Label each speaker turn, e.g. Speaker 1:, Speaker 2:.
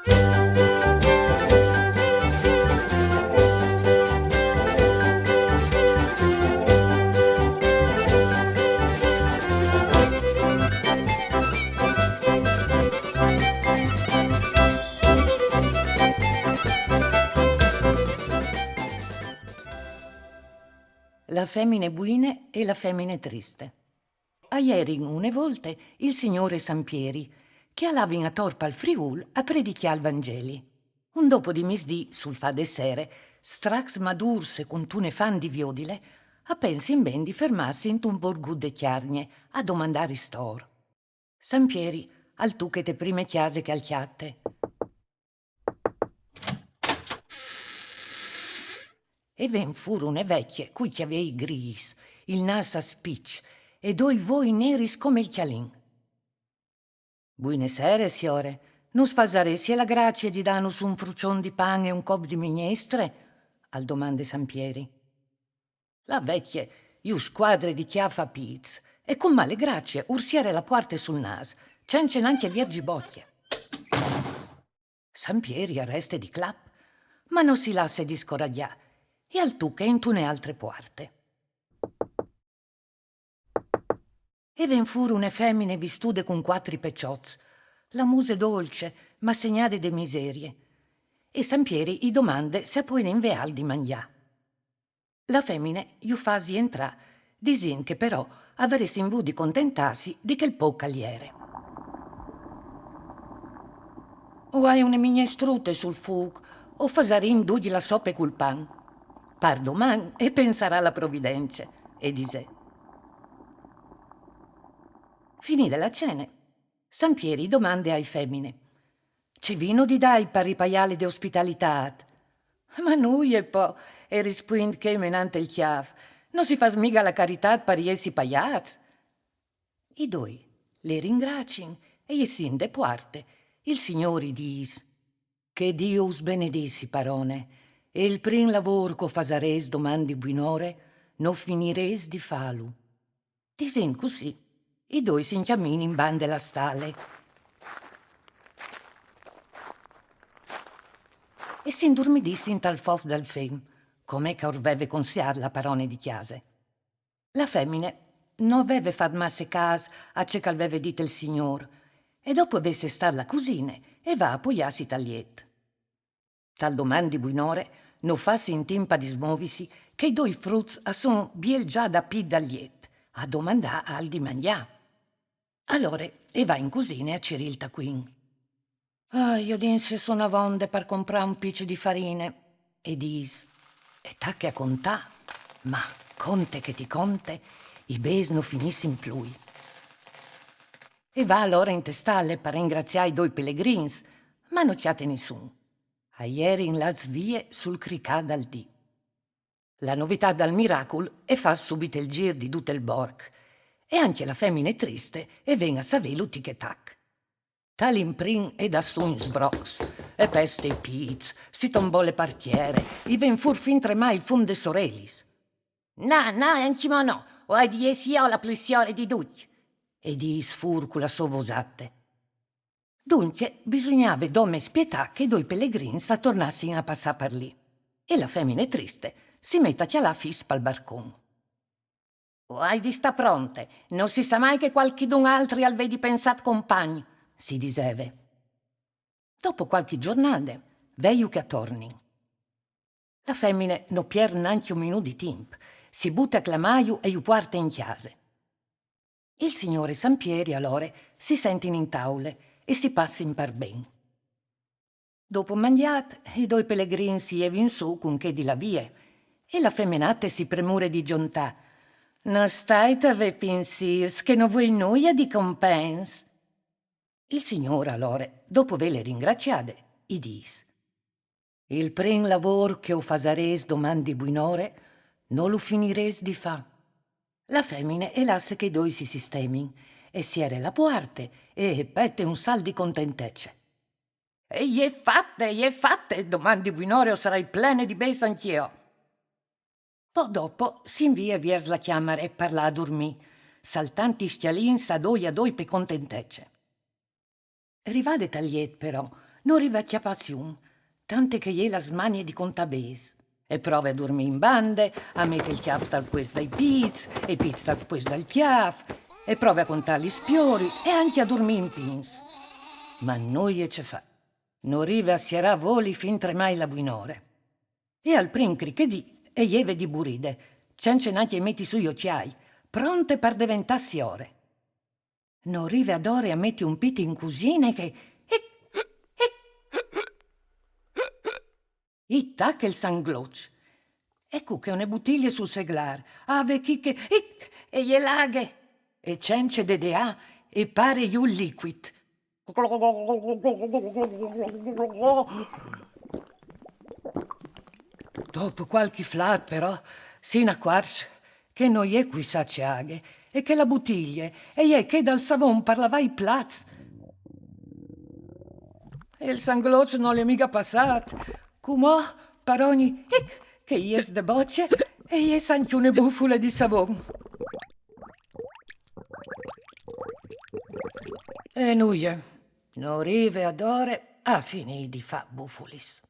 Speaker 1: La femmine buine e la femmine triste. A ieri une volte il signore Sampieri, che allava a torpa al Friul a predicare il Vangeli. Un dopo di misdì, sul fa de sere, strax madurse con tune fan di viodile, a pensi in ben di fermarsi in un borgo de chiarnie a domandare stor. Sampieri, al tu che te prime chiase che al chiatte. E ven furono vecchie, cui chiavei gris, il nas a spicci, e doi voi neris come il chialin. Buine sere, signore, non sfasaresti la grazia di danus un frucion di pane e un cop di minestre? Al domande Sampieri. La vecchia, io squadre di chiaffa piz, e con male grazie ursiere la porte sul nas, cence anche viergi bocchie. Sampieri arreste di clap, ma non si lasse di scoragliare, e al tu che intune altre porte. E ven furono femmine vistude con quattro peccioz, la muse dolce, ma segnate de miserie. E Sampieri i domande se poi in veal di mangià. La femmine gli fasi entrà, disin che però avresti in vu di contentarsi di che il po' cagliere. O hai une minestrute sul fug, o fasarin dugli la soppe col pan. Par doman e penserà la provvidenza, e dise. Finita la cena, Sampieri domande ai femmine. C'è vino di dai per ripaiale di ospitalità? Ma noi e po', e rispondi che menante il chiav, non si fa smiga la carità per essi paiaz. I due le ringrazin e gli sin de parte. Il Signore dis, che Dio us benedissi parone, e il prim lavoro che fasares domandi buinore, non finires di falu. Disin così. I due si inchiammini in ban della stalle e si indormidissi in tal fof dal fem, come che orveve consiar la parone di chiase. La femmine non aveva fatto masse cas a ciò che aveva dito il signor, e dopo avesse star la cusine e va a pogliarsi tagliet. Tal domandi buinore non fassi in timpa di smovisi che i due fruz a son biel già da pid dagliet, a domandà al di mangià. Allora, e va in cusine a cirì il taccuin. Io dinse sono avonde per comprare un piccio di farine. E dis, e tacche a contà, ma conte che ti conte, i bes non finissin più. E va allora in testalle per ringraziare i due pellegrins, ma non chiate nessun. A ieri in las vie sul cricà dal dì. La novità dal miracolo è fa subito il gir di tutto il borg, e anche la femmine triste e ven a savelu tic-tac. Tal imprin e da sun sbrox, e peste e piz, si tombò le partiere, i ven fur fin tremai il fum de sorelis. No, anch'io no, o hai di essi io la plussione di tutti. E di sfurcula sovosate. Dunque, bisognava domme spietà che i due pellegrini s'attornassero a passare per lì. E la femmine triste si mette a chialà fispa al barcon. O hai di sta pronte, non si sa mai che qualchidun altri al vedi pensat compagni, si diseve. Dopo qualche giornata, veiu che attornin. La femmine non pierde neanche un minuto di tempo, si butta a clamaiu e iu porta in chiase. Il signore Sampieri allora si sente in taule e si passa in per ben. Dopo mangiat, i due pellegrini si evin su con che di la vie, e la femminate si premure di giontà. Non stai a ve pensirs che non vuoi noia di compens? Il signore allora, dopo ve le ringraziate, i dis. Il prim lavoro che o fasares domandi buinore, non lo finires di fa. La femmine e lasse che i due si sistemin, e siere la puarte, e pette un sal di contentecce. E gli è fatte, domandi buinore o sarai plene di bes anch'io. Po' dopo si invia viers la chiamara e parla a dormì, saltanti stialin sa doi a doi pe contentecce. Rivade tagliet però, non rivecchia passione, tante che gli la smanie di contabes. E prova a dormire in bande, a mettere il chiaff dal pues dai piz, e i piz dal pues dal chiaff, e prova a contare gli spioris e anche a dormire in pins. Ma noi ce fa. Non rive a sierà voli fin tremai la buinore. E al prim crichedì e ieve di buride, cencenati e metti sugli occhiai, pronte per diventarsi ore. Non rive ad ore a metti un piti in cucina che... I tac il sangloc. Ecco che une bottiglie sul seglar, ave chi che... e gli laghe. E cence de dea e pare iu liquid. Dopo qualche flat, però, si n'acquarce che non è qui saciaghe e che la bottiglia è che dal savon parlava i plats. E il sanglocio non è mica passato. Come per ogni che ies de bocce e ies anche una bufula di savon. E noi, non rive ad ore a finì di fa bufulis.